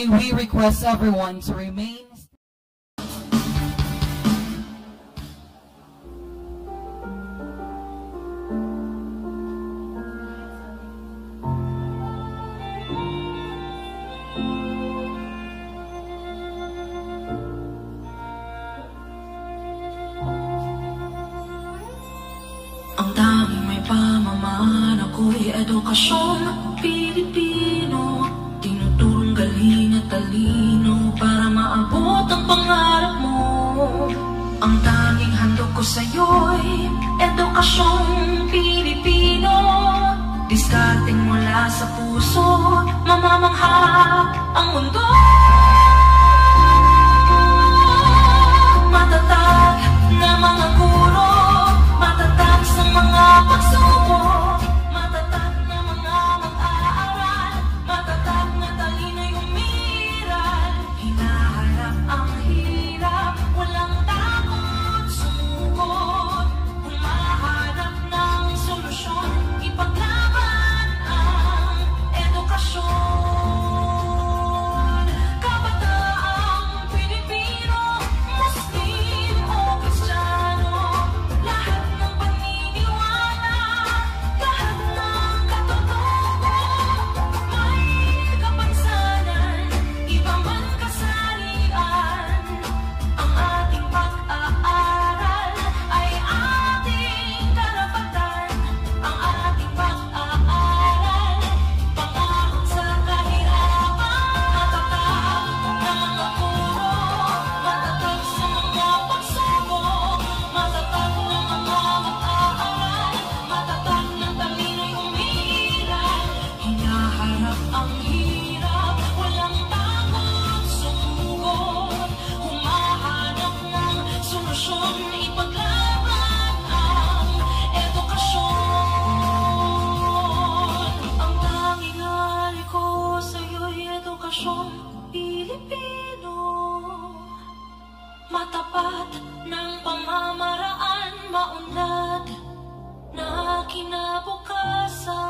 may we request everyone to remain. Ang tanging may pamamaan ako'y edukasyong Pilipino, tinuturong galing at talino para maabot ang pangarap mo. Ang tanging handog ko sa'yo'y edukasyong Pilipino, diskarteng mula sa puso, mamamangha ang mundo. Matatag na mga guro, matatag sa mga pagsubok, matatag na mga mag-aaral, matatag na talino'y umiral. Hinaharap ang hirap, walang takot sumugod, humahanap ng solusyon, ipaglaban ang edukasyon. Kabataang Pilipino, Muslim o Kristiyano, lahat ng paniniwala, lahat ng katotohanan, may kapansanan, iba man kasarian. Ang ating pag-aaral ay ating karapatan, ang ating pag-aaral, pangahon sa kahirapan. Matatag na mga guro, matatag sa mga pagsubok, matatag na mga mag-aaral, matatag na talino'y umiiral. Hinaharap ang hirap, walang takot sumugod, humahanap ng solusyon, ipaglaban ang edukasyon. Ang tanging hari ko sa'yo'y edukasyong Pilipino, matapat ng pamamaraan, maunlad na kinabukasan.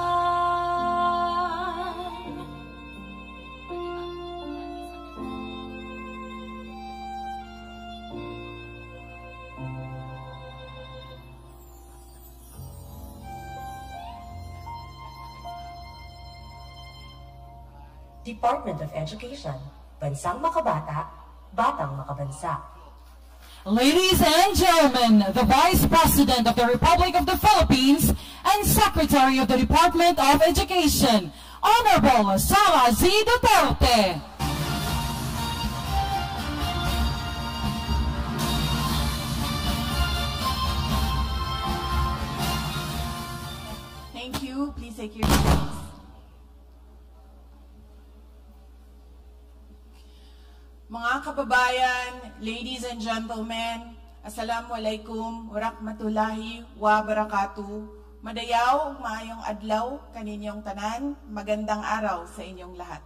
Department of Education, Bansang Makabata, Batang Makabansa. Ladies and gentlemen, the Vice President of the Republic of the Philippines and Secretary of the Department of Education, Honorable Sara Z. Duterte. Thank you. Please take your seats. Mga kababayan, ladies and gentlemen, Assalamualaikum warahmatullahi wabarakatuh. Madayaw, maayong adlaw, kaninyong tanan, magandang araw sa inyong lahat.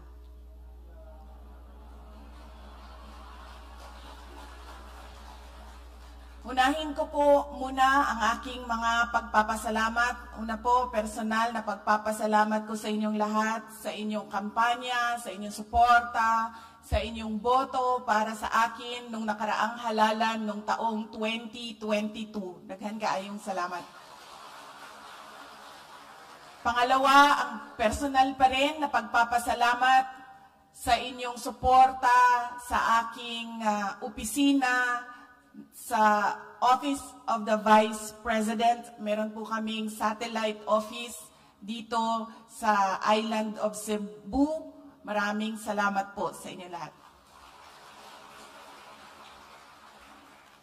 Unahin ko po muna ang aking mga pagpapasalamat. Una po, personal na pagpapasalamat ko sa inyong lahat, sa inyong kampanya, sa inyong suporta, sa inyong boto para sa akin nung nakaraang halalan nung taong 2022. Daghan kaayong salamat. Pangalawa, ang personal pa rin na pagpapasalamat sa inyong suporta sa aking opisina, sa Office of the Vice President. Meron po kaming satellite office dito sa Island of Cebu. Maraming salamat po sa inyo lahat.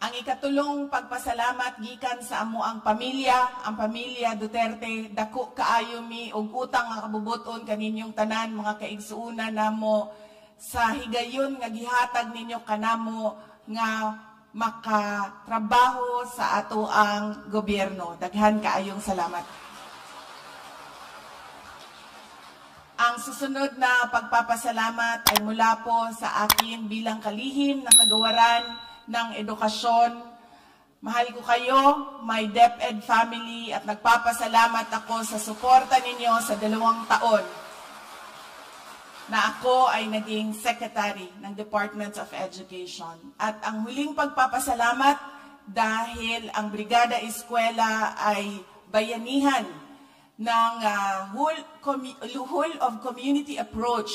Ang ikatulong pagpasalamat gikan sa amo ang pamilya Duterte, dako kaayo mi og utang nga kabubuton kaninyong tanan mga kaigsuuna namo sa higayon nga gihatag ninyo kanamo nga makatrabaho sa ato ang gobyerno. Daghan kaayong salamat. Ang susunod na pagpapasalamat ay mula po sa akin bilang kalihim ng kagawaran ng edukasyon. Mahal ko kayo, my DepEd family, at nagpapasalamat ako sa suporta ninyo sa 2 taon. na ako ay naging secretary ng Department of Education. At ang huling pagpapasalamat dahil ang Brigada Eskwela ay bayanihan ng whole of community approach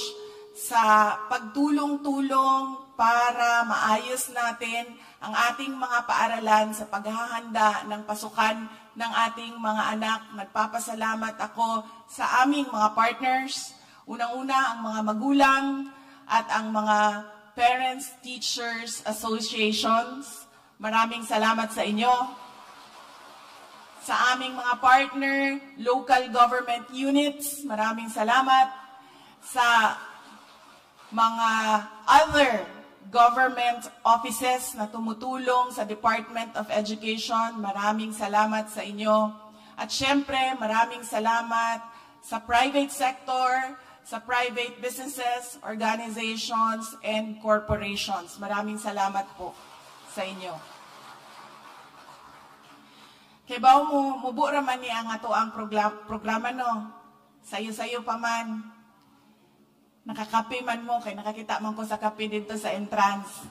sa pagtulong-tulong para maayos natin ang ating mga paaralan sa paghahanda ng pasukan ng ating mga anak. Nagpapasalamat ako sa aming mga partners, unang-una ang mga magulang at ang mga parents, teachers, associations. Maraming salamat sa inyo. Sa aming mga partner, local government units, maraming salamat. Sa mga other government offices na tumutulong sa Department of Education, maraming salamat sa inyo. At syempre, maraming salamat sa private sector, sa private businesses, organizations, and corporations. Maraming salamat po sa inyo. Kaya ba mubura man niya ang ato ang programa no? Sayo-sayo pa man. Nakakape man mo, kay nakakita man ko sa kape dito sa entrance.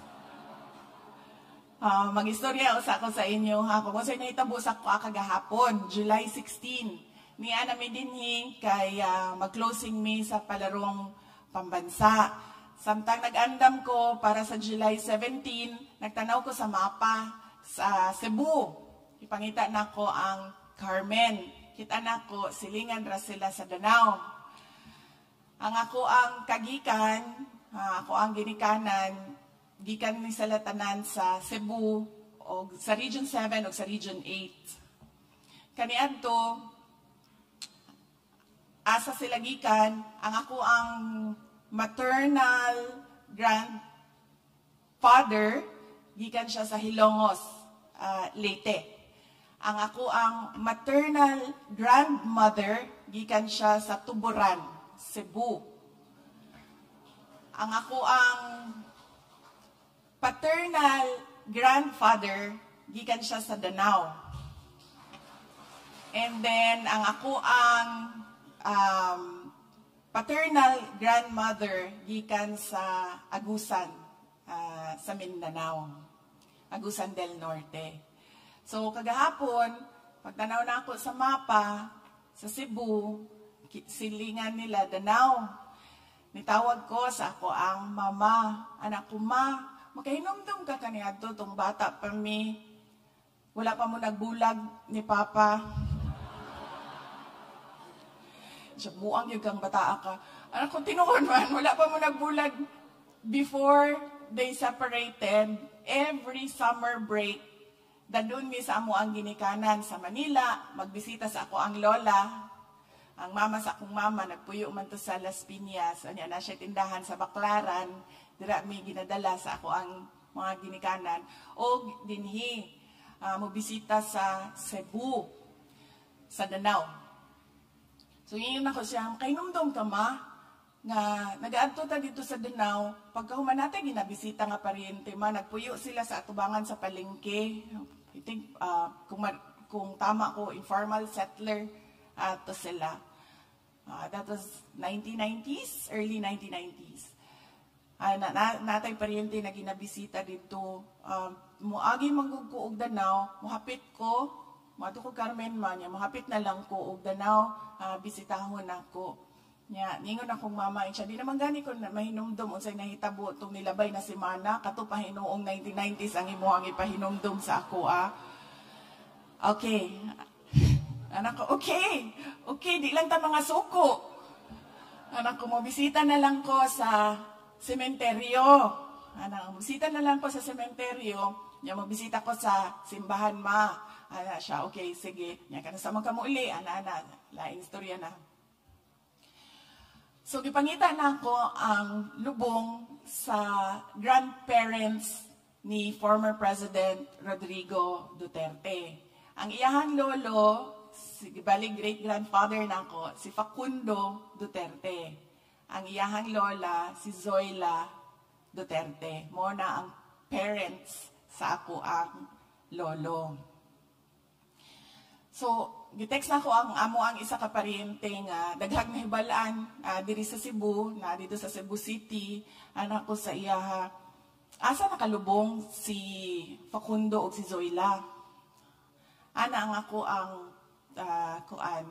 Mag-istorya usa ko sa inyo ha. Kung sa'yo nahitabo sa ko kagahapon, July 16. Niya namin dinhi kay mag-closing me sa palarong pambansa. Samtang nag-andam ko para sa July 17, nagtanaw ko sa mapa sa Cebu. Ipangita na ko ang Carmen. Kita na ko, silingan ra sila sa Danao. Ang ako ang kagikan, ako ang ginikanan, gikan ni salatanan sa Cebu, o sa Region 7 o sa Region 8. Kaniadto, asa sila gikan, ang ako ang maternal grandfather, gikan siya sa Hilongos, Leyte. Ang ako ang maternal grandmother, gikan siya sa Tuburan, Cebu. Ang ako ang paternal grandfather, gikan siya sa Danao. And then, ang ako ang paternal grandmother, gikan sa Agusan, sa Mindanao. Agusan del Norte. So, kagahapon, pagtanaw na ako sa mapa, sa Cebu, silingan nila, Danao. Nitawag ko sa ako ang mama. Anak ko, ma, makahinumdum ka kaniadto tong bata pa mi. Wala pa mo nagbulag ni Papa. Siya, buang yung kang bata ka. Anak ko, tinuon man, wala pa mo nagbulag. Before they separated, every summer break, dadun mi sa amo ang ginikanan sa Manila, magbisita sa ako ang lola. Ang mama sa akong mama, nagpuyo man to sa Las Piñas. Anya na siya tindahan sa Baclaran. Dira may ginadala sa ako ang mga ginikanan. O dinhi, mabisita sa Cebu, sa Danao. So yun ako siya, kainumdum ka ma, nga nag-aadto ta dito sa Danao, pagkahuman natin, ginabisita nga pariente ma, nagpuyo sila sa atubangan sa palengke. I think, kung tama ko, informal settler to sila. That was 1990s, early 1990s. Natay pariente na ginabisita dito. Muagi magugko og Danao, muhapit ko, mato ko Carmen man, muhapit na lang ko og Danao, bisitahon ako. Ningon akong mama, siya, di naman gani ko na mahinumdum, unsay nahitabo itong nilabay na si Mana, kato pahinoong 1990s ang imuhang ipahinumdum sa ako, Okay. Anak ko, okay, di lang ta mga suko. Anak ko, mabisita na lang ko sa sementeryo. Anak, mabisita na lang ko sa sementeryo. Mabisita ko sa simbahan ma. Anak siya, okay, sige. Nya ka na sa magkamuli. Anak, laing istorya na. So, gipangita na ako ang lubong sa grandparents ni former President Rodrigo Duterte. Ang iyahang lolo, bali great-grandfather na ako, si Facundo Duterte. Ang iyahang lola, si Zoila Duterte. Mo na ang parents sa ako ang lolo. So, gitext na ko ang amo ang isa ka paryente nga daghang nahibalaan diri sa Cebu, na dito sa Cebu City, anak ko sa iyaha. Asa nakalubong si Facundo o si Zoila. Ana ang ako ang kuan.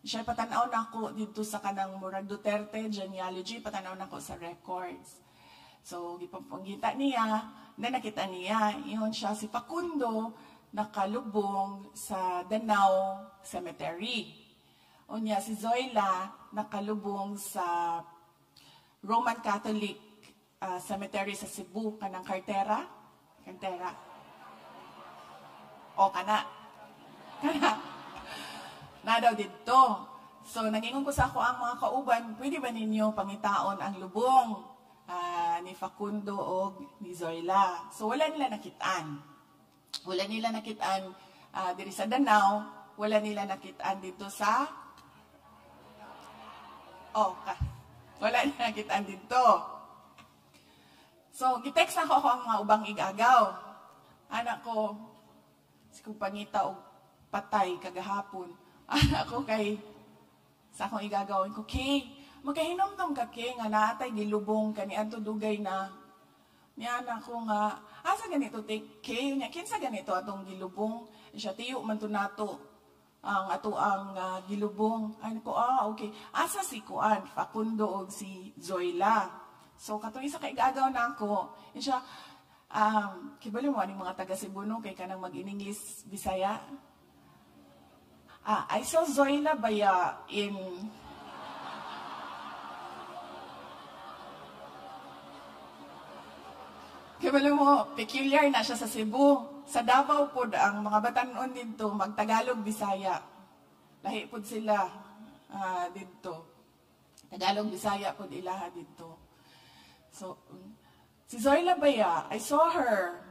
Siya patanaw na ako dito sa kanang Murag Duterte genealogy, patanaw na ako sa records. So, gipapanggita niya, na nakita niya, iyon siya si Facundo, nakalubong sa Danao Cemetery. Unya si Zoila, nakalubong sa Roman Catholic Cemetery sa Cebu, kanang Cartera. O, kana. Na daw dito. So, nangingon ko sa ako ang mga kauban, pwede ba ninyo pangitaon ang lubong ni Facundo o ni Zoila? So, wala nila nakitaan. Wala nila nakitaan diri sa Danao. Wala nila nakitaan dito sa... wala nila nakitaan dito. So, gitext na ako ang mga ubang igagaw. Anak ko, kung pangita o patay kagahapon. Anak ko kay sa akong igagawin ko, Kay, magkahinomdom ka, Kay, nga naatay gilubong ka ni Anto Dugay na. Niya anak ko nga, asa ganito, Kay, niya, kinsa ganito atong gilubong? Siya, tiyo man to nato ang ato ang gilubong. Ay ko, okay. Asa si Kuan, Facundo o si Zoila. So, katong isa kay igagaw na ako, siya, kibali mo aning mga taga Cebu no, kay kanang mag-in-English, Bisaya. I saw Zoila Baya in... Kibali mo, peculiar na siya sa Cebu. Sa Davao po, ang mga batanon dito, mag-Tagalog, Bisaya. Lahi po sila dito. Tagalog, Bisaya po ilaha dito. So, si Zoila Baya, I saw her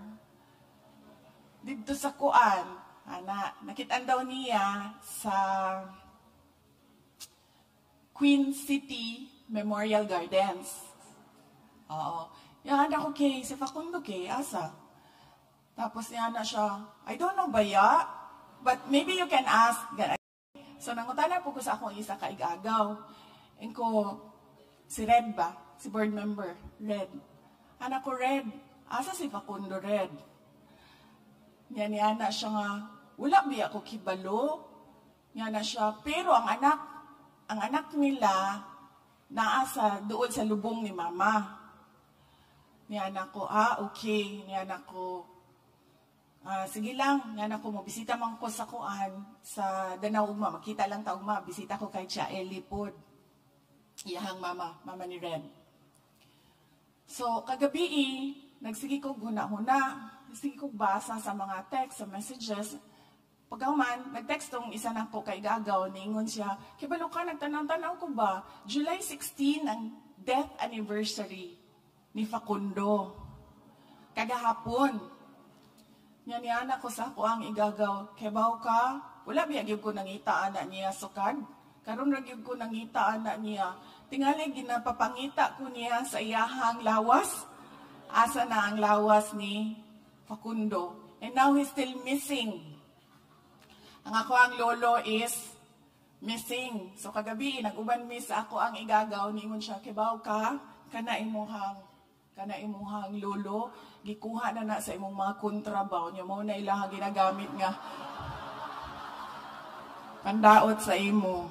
dito sa Kuan. Nakitaan daw niya sa Queen City Memorial Gardens. Oo. Yan ako kay, si Facundo kay, asa? Tapos yan na siya, I don't know Baya, but maybe you can ask. So, nangutana po ko sa akong isa kaigagaw. And ko, si Red ba? Si board member, Red. Anak ko, Red. Asa si Facundo, Red? Yan na siya nga, wala ba ako kibalo? Yan na siya. Pero ang anak nila, naasa doon sa lubong ni Mama. Yan ako, okay. Yan ako, sige lang. Yan ako, mabisita man ko sa Kuan, sa Danao Ugma. Makita lang ta Ugma. Bisita ko kay Tia Eli Pod. Iyahang mama ni Red. So, kagabi, nagsige ko guna-huna. Nagsige ko basa sa mga text, sa messages. Pagkaman, nag-text tong isa na ko kay Gagaw, niingon siya, kibalo ka, nagtanaw-tanaw ko ba? July 16 ang death anniversary ni Facundo. Kagahapon. Yan ko sa ako ang igagaw, kibaw ka, wala biyagib ko nangitaan na niya sukad. Karon ragyog ko nangitaan na niya. Tingali ginapapangita ko niya sa iyahang lawas. Asa na ang lawas ni Facundo. And now he's still missing. Ang ako ang lolo is missing. So kagabi, nag-uban miss ako ang igagaw. Ningon siya, kibaw ka, kana imuhang lolo. Gikuha na sa imong mga kontrabaw. Niya mo na ilang ginagamit nga. Pandaot sa imo.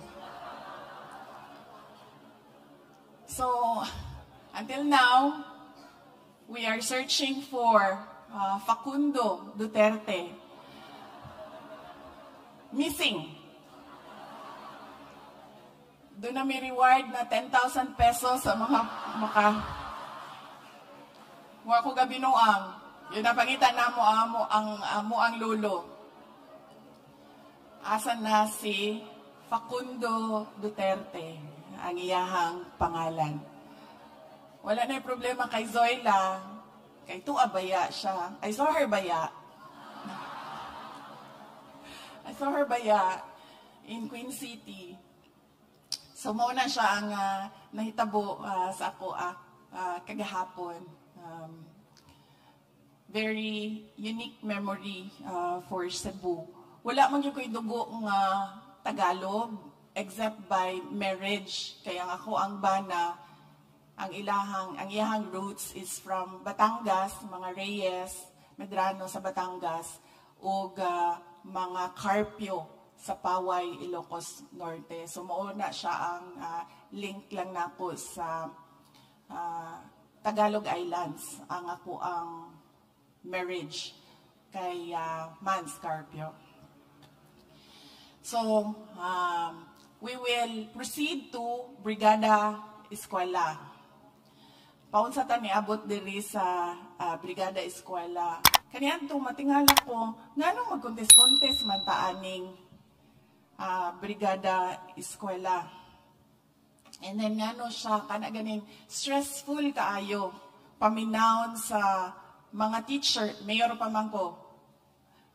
So, until now, we are searching for Facundo Duterte. Missing. Doon na may reward na 10,000 pesos sa mga Huwag ko gabinuang. Yun na pangitan na mo ang lolo. Asan na si Facundo Duterte, ang iyahang pangalan. Wala na yung problema kay Zoila. Kay Tua Baya siya. I saw her Baya in Queen City. So, muna siya ang nahitabo sa ako kagahapon. Very unique memory for Cebu. wala man gyud ko'y dugo nga Tagalog except by marriage. Kaya nga ako ang bana, ang iyahang roots is from Batangas, mga Reyes, Medrano sa Batangas, ug mga Carpio sa Paway, Ilocos Norte. So mauna siya ang link lang nako sa Tagalog Islands, ang ako ang marriage kay Mans Carpio. So, we will proceed to Brigada Eskwela. Paunsa ta niabot diri sa Brigada Eskwela. Kaniadto matingala ko nganong mag-contest man ta aning Brigada Eskwela. And then ngano siya kana ganing stressful kaayo paminawon sa mga teacher, mayor pa man ko.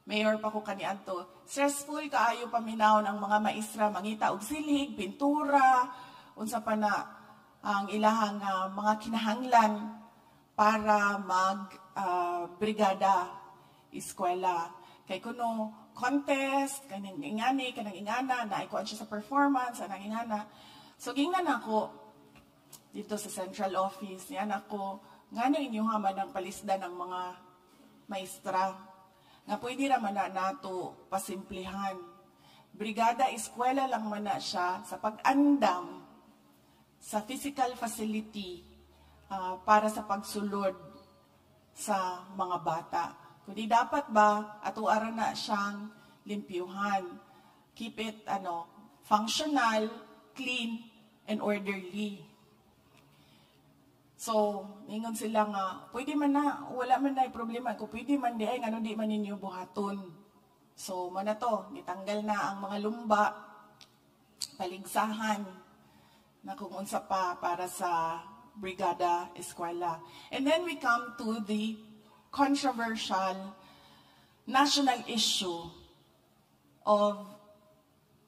Mayor pa ko kaniadto. Stressful kaayo paminawon ang mga maestra mangita og silig, pintura, unsa pa na ang ilahang mga kinahanglan para mag brigada eskwela. Kay kuno contest, kanang ingana, na ikuan siya sa performance, anang ingana. So gingnan ako dito sa central office, yan ako, ngano inyo man ang palisda ng mga maestra, nga pwede naman na nato pasimplihan. Brigada eskwela lang man na siya sa pag-andam sa physical facility para sa pagsulod sa mga bata. Kundi dapat ba atuaran na siyang limpyuhan. Keep it functional, clean, and orderly. So, ningon sila nga, pwede man na, wala man na problema. Kung pwede man di ay, di man ninyo buhaton. So, mana to, nitanggal na ang mga lumba, paligsahan, na kung unsa pa para sa Brigada Eskwela. And then we come to the controversial national issue of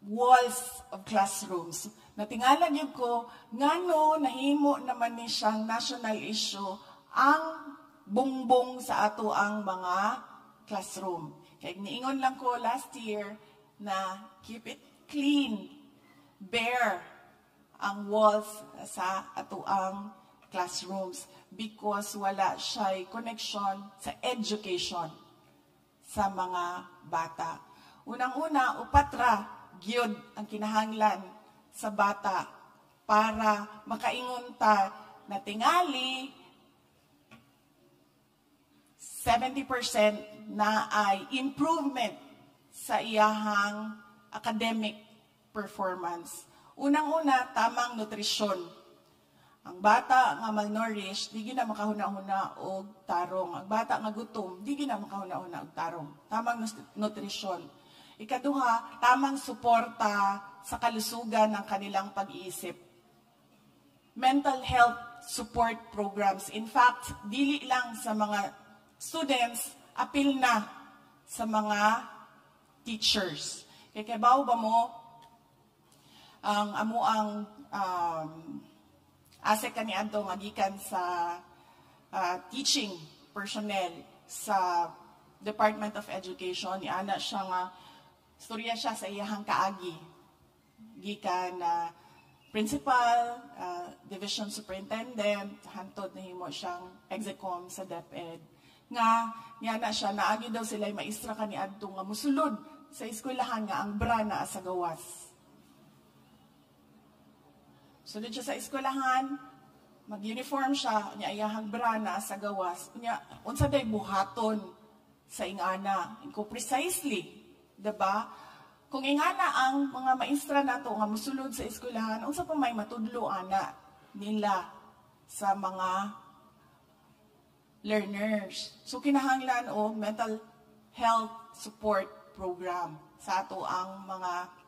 walls of classrooms. Natingala niyo ko, ngano nahimo naman ni siyang national issue ang bungbong sa ato ang mga classroom. Kaya niingon lang ko last year na keep it clean, bare ang walls sa ato ang classrooms because wala siya'y connection sa education sa mga bata. Unang-una, upatra, gyud ang kinahanglan sa bata para makaingon ta na tingali 70% na ay improvement sa iyahang academic performance. Unang-una, tamang nutrisyon. Ang bata nga malnourished, di gina makahuna-huna og tarong. Ang bata nga gutom, di gina makahuna-huna og tarong. Tamang nutrisyon. Ikaduha, tamang suporta sa kalusugan ng kanilang pag-iisip. Mental health support programs. In fact, dili lang sa mga students, apil na sa mga teachers. Kaya kabaw ba mo, ang amuang asek kaniadto nga gikan sa teaching personnel sa Department of Education, niana siya nga storya siya sa iyahang kaagi. Gikan principal, division superintendent, hantod na himo siyang execom sa DepEd. Nga, niana siya, naagi daw sila maestra kaniadto nga musulod sa eskwelahan nga ang bra na sa gawas. Sulod siya sa eskwelahan, mag-uniform siya, niya iyahang bra na sa gawas. Unsa day buhaton sa ingana. Ko precisely, diba? Kung ingana ang mga maestra nato nga musulod sa eskwelahan, unsa pa may matudlo ana nila sa mga learners. So kinahanglan o mental health support program sa ato ang mga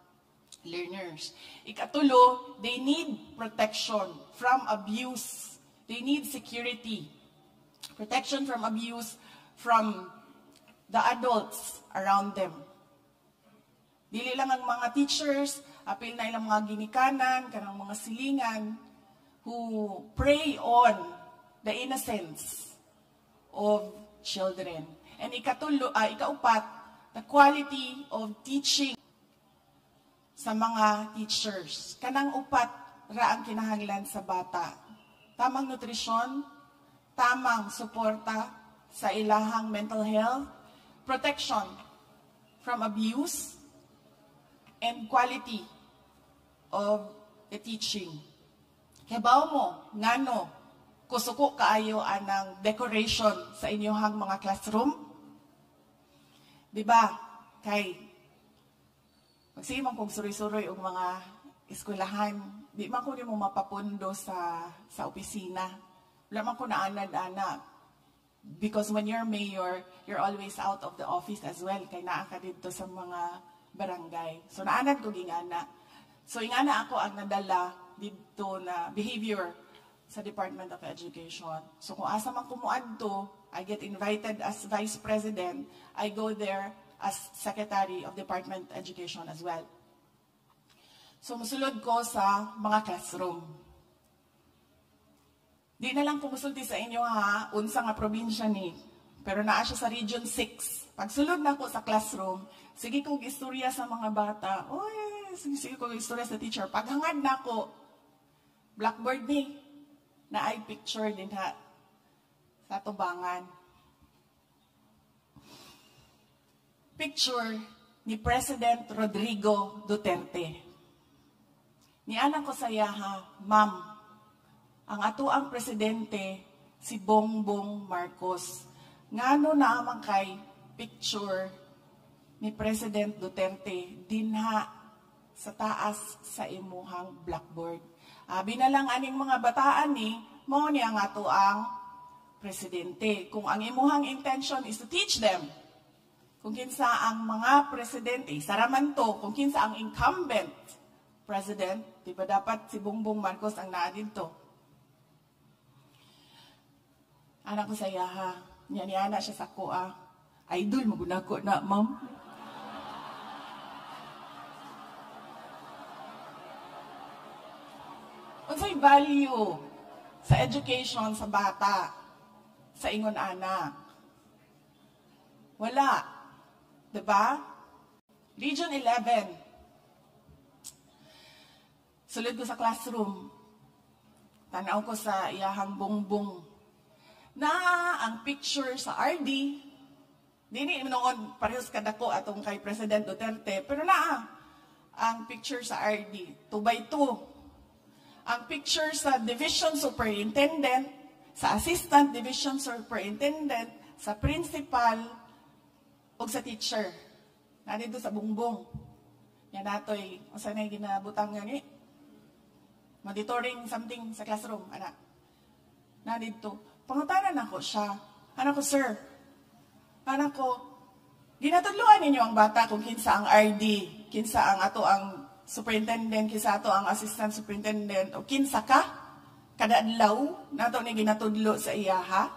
learners. Ikatulo, they need protection from abuse. They need security. Protection from abuse from the adults around them. Dili lang ang mga teachers, apil na ilang mga ginikanan, kanang mga silingan, who prey on the innocence of children. And ikaupat, the quality of teaching sa mga teachers. Kanang upat ra ang kinahanglan sa bata. Tamang nutrisyon, tamang suporta sa ilahang mental health, protection from abuse, and quality of the teaching. Kabaw mo, ngano, kusuko kaayo anang decoration sa inyohang mga classroom? Diba? Kay, magsimang kong suroy-suroy ang mga eskwelahan, di man ko mo mapapundo sa opisina. Wala man ko naanad-anak. Because when you're mayor, you're always out of the office as well. Kay naa ka dito sa mga barangay. So naanad ko gingana. So ingana ako ang nadala dito na behavior sa Department of Education. So kung asa man kumuad to, I get invited as Vice President. I go there as Secretary of Department of Education as well. So musulod ko sa mga classroom. Di na lang kumusulti sa inyo ha, unsa nga probinsya ni. Pero naa siya sa Region 6. Pagsulod na ko sa classroom, sige kong istorya sa mga bata. Oy, sige kong istorya sa teacher. Paghangad na ko, blackboard ni, na ay picture din ha, sa tubangan. Picture ni President Rodrigo Duterte. Ni anak ko saya ha, ma'am, ang ato ang presidente si Bongbong Marcos. Ngano na amang kay picture ni President Duterte dinha sa taas sa imuhang blackboard. Abi na lang aning mga bataan ni mo ni ang ato ang presidente. Kung ang imuhang intention is to teach them kung kinsa ang mga presidente, saraman to, kung kinsa ang incumbent president, di ba dapat si Bongbong Marcos ang naa dito? Anak ko saya ha. Niya siya sa ko idol, maguna ko na, ma'am. Unsay value sa education sa bata, sa ingon anak? Wala. Diba? Region 11. Sulod ko sa classroom. Tanaw ko sa iyahang bongbong na ang picture sa RD, dini noon parehas kadako atong kay President Duterte, pero ang picture sa RD, 2x2. Ang picture sa Division Superintendent, sa Assistant Division Superintendent, sa Principal, o sa teacher. Nandito sa bungbong. Yan natoy, o sa na ginabutang nga ni, monitoring something sa classroom, anak. Nandito. Pangutanan ako siya. Anak ko, sir, anak ko, ginatudluan ninyo ang bata kung kinsa ang RD, kinsa ang ato ang superintendent, kinsa ato ang assistant superintendent, o kinsa ka? Kada adlaw, nato ni ginatudlo sa iyaha.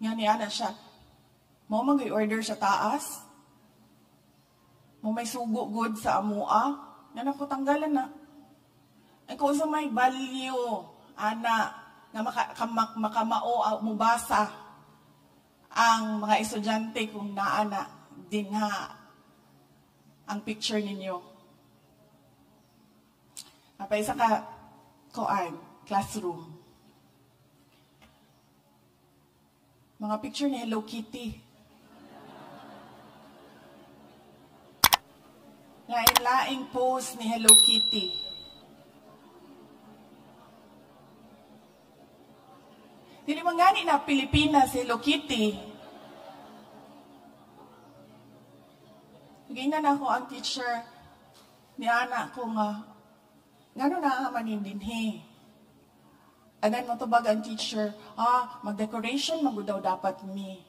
Nga niya na siya. Mo mag-order sa taas. Mo may sugo good sa amua. Yan ako tanggalan na. Ay kung sa may value, ana, na makamao mubasa ang mga estudyante kung naana din ang picture ninyo. Napaisa ka classroom. Mga picture ni Hello Kitty. Lain-laing pose ni Hello Kitty. Dili man gani na Pilipinas si Hello Kitty. Gina na ako ang teacher ni anak ko nga, ngano na manin dinhi. Anan mo tubag ang teacher, mag-decoration magud daw dapat mi.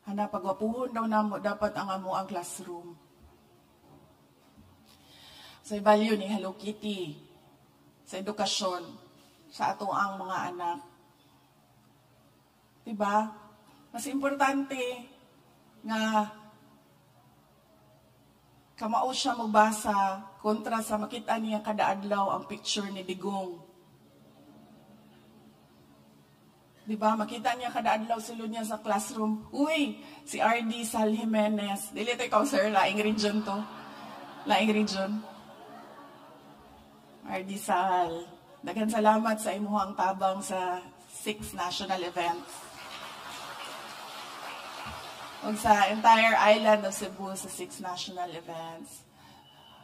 Pagwapuhon daw namo dapat ang amo ang classroom. So value ni Hello Kitty sa edukasyon sa ato ang mga anak. Diba? Mas importante nga kamao siya magbasa kontra sa makita niya kada adlaw ang picture ni Digong. Di ba? Makita niya kada adlaw sulod niya sa classroom. Uy, si RD Sal Jimenez. Dili to ikaw, sir. Laing region to. Laing region. RD Sal. Daghang salamat sa imuhang tabang sa 6 national events. O sa entire island of Cebu sa 6 national events.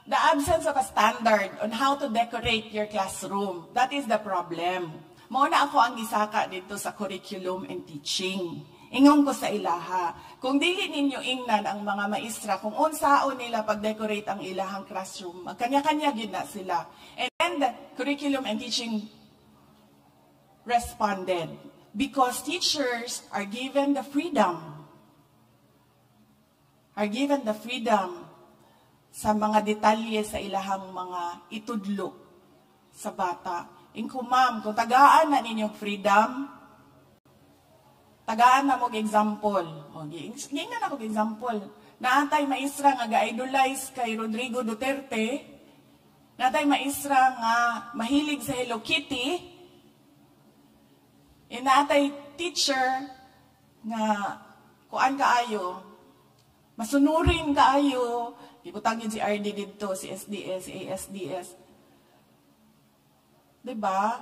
The absence of a standard on how to decorate your classroom. That is the problem. Mauna ako ang gisaka dito sa curriculum and teaching. Ingon ko sa ilaha, kung dili ninyo ingnan ang mga maestra, kung unsaon nila pag-decorate ang ilahang classroom, magkanya-kanya gina sila. And then the curriculum and teaching responded, because teachers are given the freedom. Sa mga detalye sa ilahang mga itudlo sa bata. Kung ma'am, kung tagaan na ninyong freedom, tagaan na mo example. Ngayon na ako example. Naatay maestra nga ga-idolize kay Rodrigo Duterte, naatay maestra nga mahilig sa Hello Kitty, naatay teacher nga kuan kaayo, masunurin kaayo, ibutangin si RD dito, si SDS, si ASDS. Diba?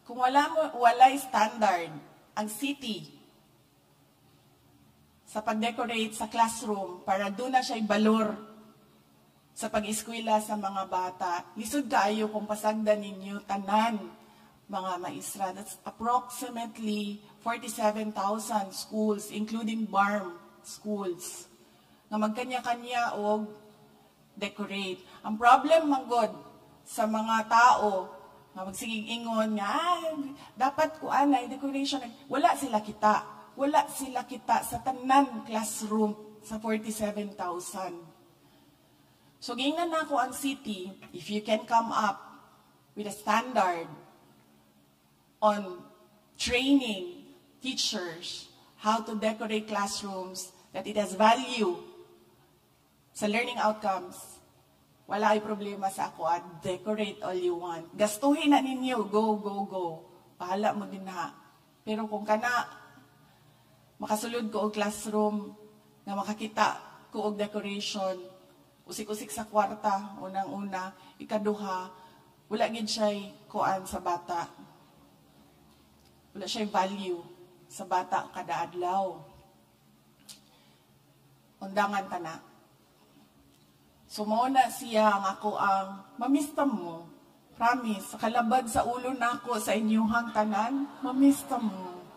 Kung walay standard ang city sa pag-decorate sa classroom para doon na siya'y balor sa pag-eskwela sa mga bata, lisod kaayo kung pasagdan ninyo tanan mga maestra. That's approximately 47,000 schools, including BARM schools, na magkanya-kanya o decorate. Ang problem manggod sa mga tao nga magsigig ingon nga dapat kuan na decoration, wala sila kita sa tanan classroom sa 47,000. So gingnan na ako ang city, if you can come up with a standard on training teachers how to decorate classrooms, that it has value sa learning outcomes, wala ay problema sa ako at decorate all you want. Gastuhin na ninyo, go. Pahala mo din ha. Pero kung kana, makasulod ko og classroom, na makakita ko og decoration, usik-usik sa kwarta, unang-una, ikaduha, wala gid siya'y kuan sa bata. Wala siya'y value sa bata kada adlaw. Undangan ta na. So, mauna siya ang ako ang mamistam mo. Promise, kalabad sa ulo na ako sa inyuhang tanan, mamistam mo.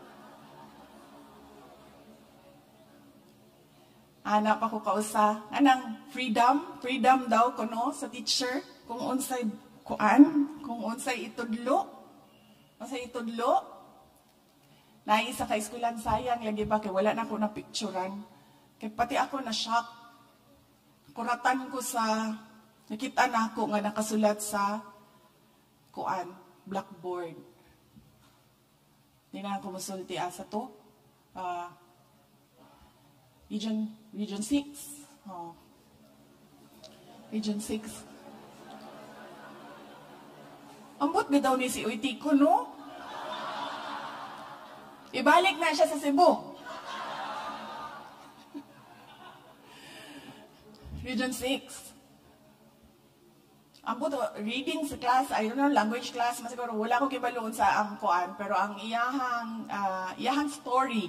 Hanap ako kausa. Anang freedom daw kuno sa teacher, kung unsay kuan, kung unsay itudlo. Naisa ka eskwelahan sayang, lagi ba, kaya wala na ako na picturean. Kaya pati ako na shock. Kuratan ko sa, nakita na ako nga nakasulat sa kuan, blackboard. Hindi na ako masulti sa to. Region 6. Oh. Region 6. Ambot bitaw ni si Uytiko, no? Ibalik na siya sa Cebu. Region 6. Ang puto, reading sa class, I don't know, language class, masiguro, wala ko kibaloon sa ang kuan, pero ang iyahang story,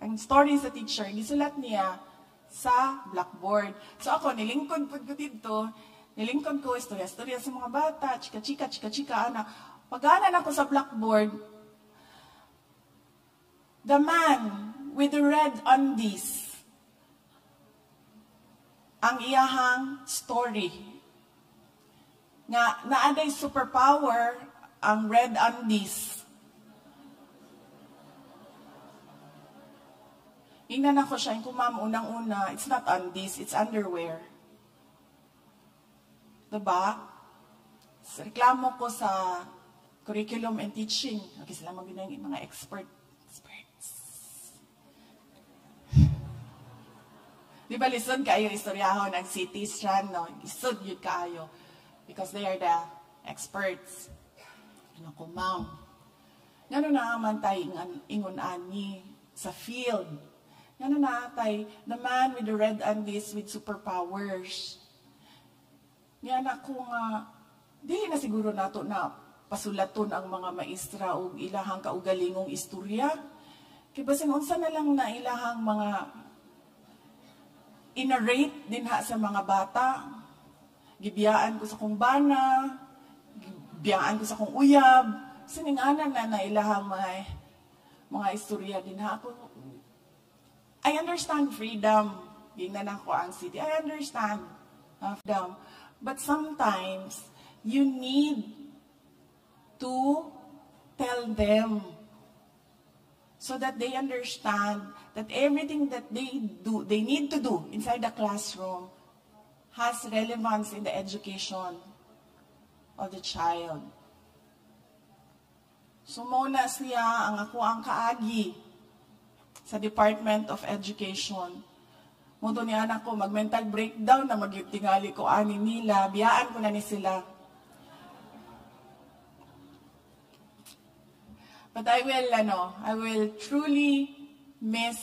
ang story sa teacher, gisulat niya sa blackboard. So ako, nilingkod po ko dito, nilingkod ko, istorya sa mga bata, chika-chika, ana. Pag-anan ako sa blackboard, the man with the red undies, ang iyahang story. Nga, naaday superpower ang red undies. Ingnan ako siya, kung ma'am, unang-una, it's not undies, it's underwear. Diba? So, reklamo ko sa curriculum and teaching. Okay, sila mag-inang mga experts. Di ba lisod kayo istoryahon ang city strand, no? Lisod yun kayo. Because they are the experts. Ano ko, ma'am? Nga naman tayo ingon ani sa field. Nga na tayo, the man with the red undies with superpowers. Nga na kung, dili na siguro nato na pasulaton ang mga maestra o ilahang kaugalingong istorya. Kaya basin unsa na lang na ilahang mga inarrate din ha sa mga bata. Gibiyaan ko sa kong bana, gibiyaan ko sa kong uyab, sininganan na ilahang mga istorya din ha. I understand freedom. Gingnan ako ang city. I understand freedom. But sometimes, you need to tell them so that they understand that everything that they need to do inside the classroom has relevance in the education of the child. So muna siya ang ako ang kaagi sa Department of Education. Muto ni anak ko, mag-mental breakdown na mag-tingali ko ani nila, biyaan ko na ni sila. But I will truly miss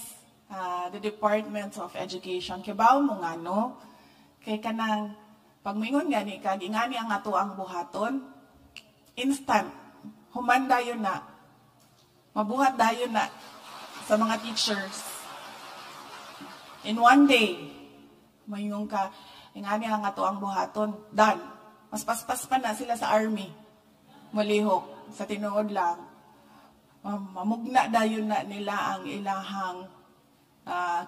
the Department of Education. Kibaw mo nga, no? Kay kanang, pagmingon gani, kagingani ang ato ang buhaton, instant, humanda yun na, mabuhat dayon na sa mga teachers. In one day, mayong ka, ingani ang ato ang buhaton, done. Mas paspas pa na sila sa army. Malihok, sa tinuod lang. Mamugna dayon na nila ang ilahang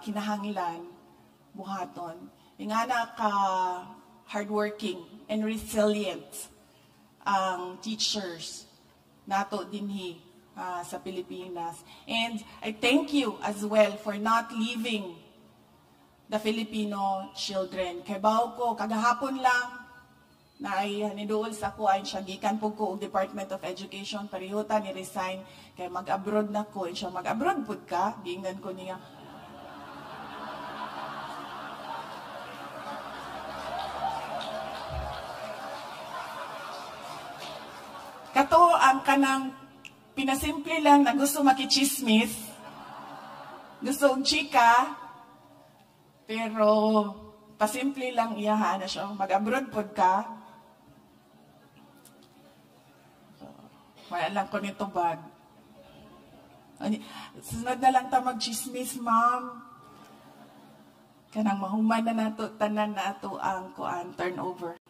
kinahanglan, buhaton. Ingana ka hardworking and resilient ang teachers nato dinhi sa Pilipinas. And I thank you as well for not leaving the Filipino children. Kay baw ko, kagahapon lang, na ay haniduol sa ko, ay siya gikan po ko, Department of Education, parihota ni resign, kay mag-abroad na ko, siya mag-abroad po ka, giingnan ko niya. Kato ang kanang pinasimple lang na gusto makichismis, gusto chika, pero pasimple lang iyaha na siya, mag-abroad po ka. Wala lang ko nito bag. Sunod na lang ta mag-chismis, ma'am. Kanang mahuman na nato, tanan na ato ang kuan, turnover.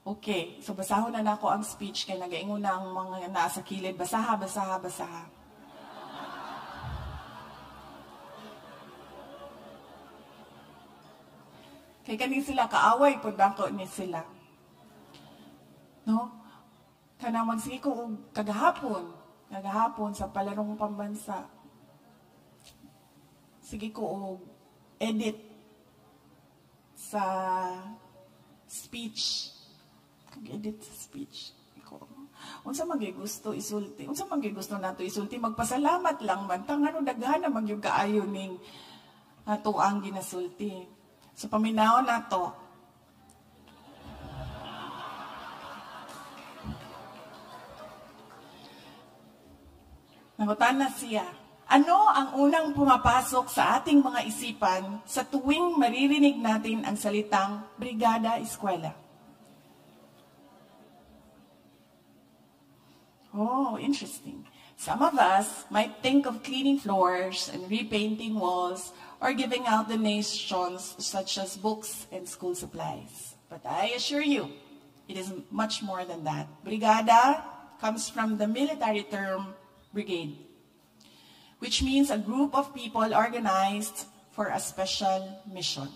Okay, so basahon na nako ang speech kay nagaingon na ang mga nasa kilid. Basaha. Kay kaning sila kaaway pud dako ni sila. No? Kana magsige ko og kagahapon sa palarong pambansa. Sige ko og edit sa speech. Kag-edit sa speech. Unsa man gyud gusto isulti? Unsa man gyud gusto nato isulti? Magpasalamat lang man tang ano daghan na magyud kaayo ning ato ang ginasulti. So paminaw nato. Nangutan na siya. Ano ang unang pumapasok sa ating mga isipan sa tuwing maririnig natin ang salitang Brigada Eskwela? Oh, interesting. Some of us might think of cleaning floors and repainting walls or giving out donations such as books and school supplies. But I assure you, it is much more than that. Brigada comes from the military term brigade, which means a group of people organized for a special mission.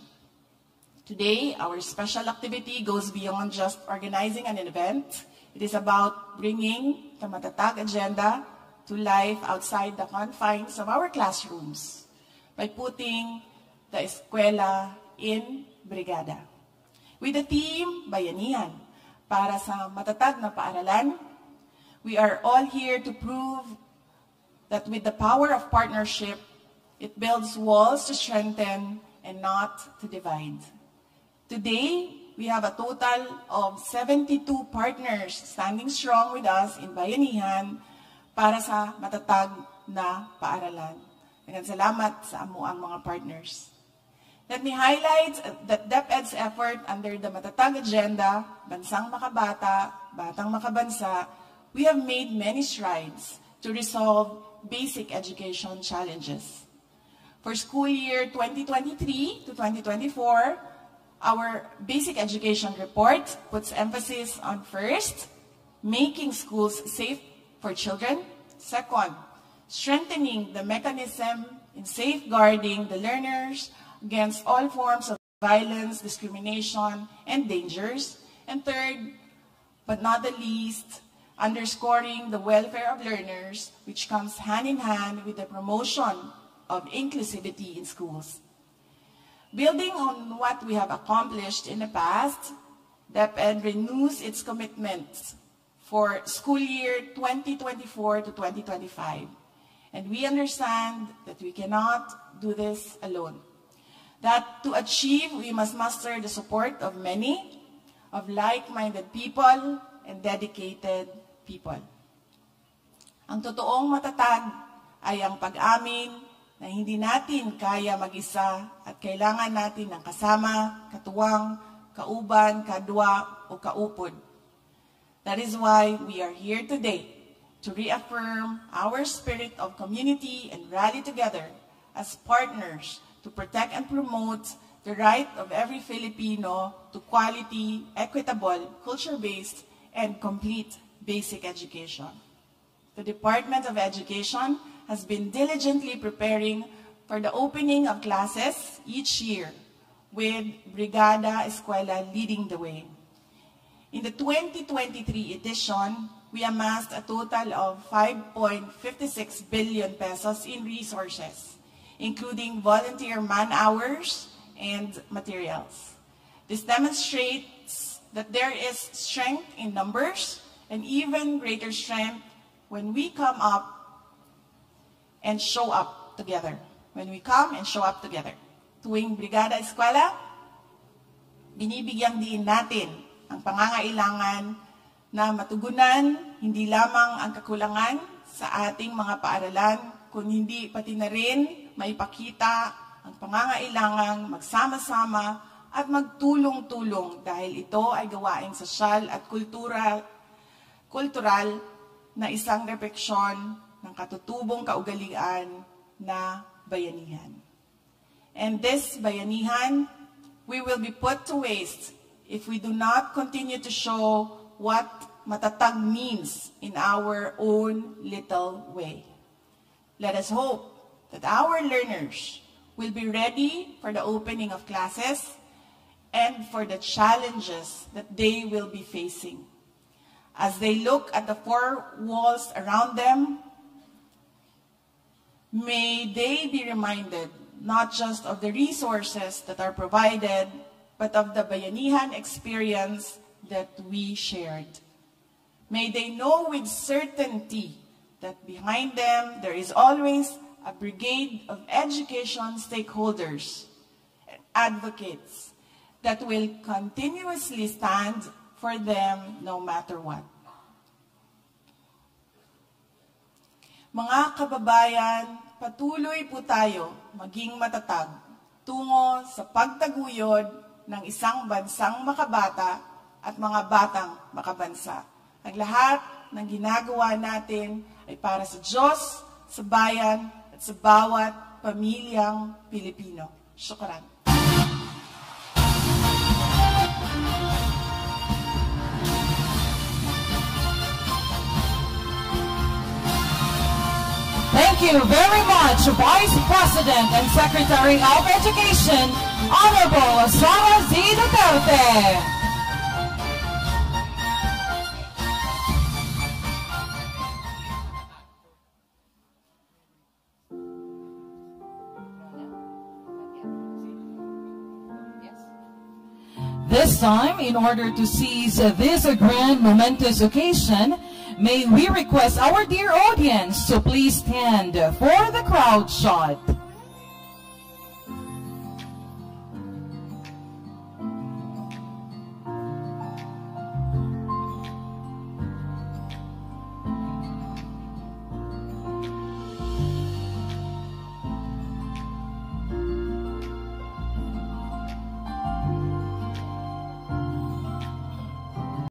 Today, our special activity goes beyond just organizing an event. It is about bringing the matatag agenda to life outside the confines of our classrooms by putting the eskwela in Brigada. With the theme, Bayanihan, para sa matatag na paaralan, we are all here to prove that with the power of partnership, it builds walls to strengthen and not to divide. Today, we have a total of 72 partners standing strong with us in Bayanihan para sa matatag na paaralan. Daghang salamat sa amo ang mga partners. Let me highlight that DepEd's effort under the Matatag Agenda, Bansang Makabata, Batang Makabansa, we have made many strides to resolve basic education challenges. For school year 2023 to 2024, our basic education report puts emphasis on first, making schools safe for children. Second, strengthening the mechanism in safeguarding the learners against all forms of violence, discrimination, and dangers. And third, but not the least, underscoring the welfare of learners, which comes hand in hand with the promotion of inclusivity in schools. Building on what we have accomplished in the past, DepEd renews its commitments for school year 2024 to 2025. And we understand that we cannot do this alone. That to achieve, we must muster the support of many, of like-minded people and dedicated people. Ang totoong matatag ay ang pag-amin na hindi natin kaya mag-isa at kailangan natin ng kasama, katuwang, kauban, kadwa o kaupod. That is why we are here today to reaffirm our spirit of community and rally together as partners to protect and promote the right of every Filipino to quality, equitable, culture-based, and complete basic education. The Department of Education has been diligently preparing for the opening of classes each year, with Brigada Eskwela leading the way. In the 2023 edition, we amassed a total of 5.56 billion pesos in resources, including volunteer man-hours and materials. This demonstrates that there is strength in numbers and even greater strength when we come up and show up together. When we come and show up together. Tuwing Brigada Eskwela, binibigyang diin natin ang pangangailangan na matugunan hindi lamang ang kakulangan sa ating mga paaralan, kundi pati na rin maipakita ang pangangailangang magsama-sama at magtulong-tulong dahil ito ay gawaing sosyal at kultural na isang refleksyon ng katutubong kaugalian na bayanihan. And this bayanihan, we will be put to waste if we do not continue to show what matatag means in our own little way. Let us hope that our learners will be ready for the opening of classes and for the challenges that they will be facing. As they look at the four walls around them, may they be reminded not just of the resources that are provided, but of the bayanihan experience that we shared. May they know with certainty that behind them there is always a brigade of education stakeholders and advocates that will continuously stand for them no matter what. Mga kababayan, patuloy po tayo maging matatag tungo sa pagtaguyod ng isang bansang makabata at mga batang makabansa. Ang lahat ng ginagawa natin ay para sa Diyos, sa bayan, at sa bawat pamilyang Pilipino. Shukran. Thank you very much, Vice President and Secretary of Education, Honorable Sara Z. Duterte. This time, in order to seize this grand momentous occasion, may we request our dear audience to please stand for the crowd shot.